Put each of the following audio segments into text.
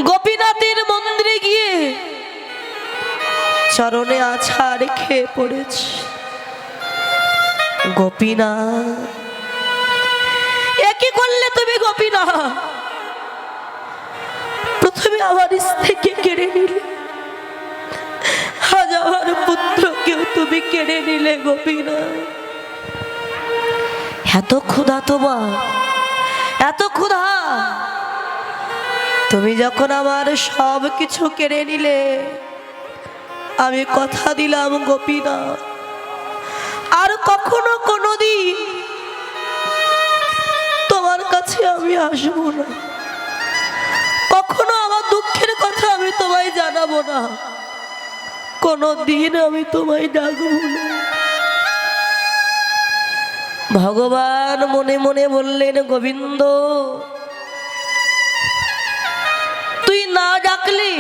গোপীনাথের মন্দিরে গিয়ে চরণে আছাড় খেয়ে পড়েছি। গোপীনাথ, একই করলে তুমি গোপীনাথ? প্রথমে আমার স্ত্রীকে কেড়ে নিলে, আজ আমার পুত্রকেও তুমি কেড়ে নিলে গোপীনাথ। এত ক্ষুধা তোমার, এত ক্ষুধা, তুমি যখন আমার সব কিছু কেড়ে নিলে, আমি কথা দিলাম গোপীনাথ আর কখনো কোনোদিন তোমার কাছে আমি আসবো না, কখনো আমার দুঃখের কথা আমি তোমায় জানাবো না, কোনোদিন আমি তোমায় ডাকবো না। ভগবান মনে মনে বললেন, গোবিন্দ, তুই না ডাকলে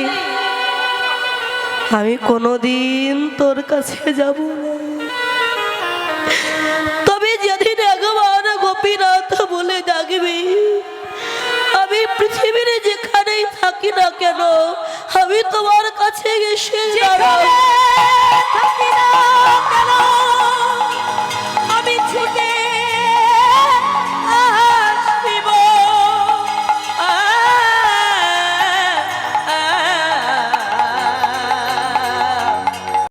আমি কোনোদিন তোর কাছে যাব না। তবে যেদিন একবার গোপীনাথ বলে ডাকবি, আমি পৃথিবীর যেখানেই থাকি না কেন, আমি তোমার কাছে এসে দাঁড়াবো।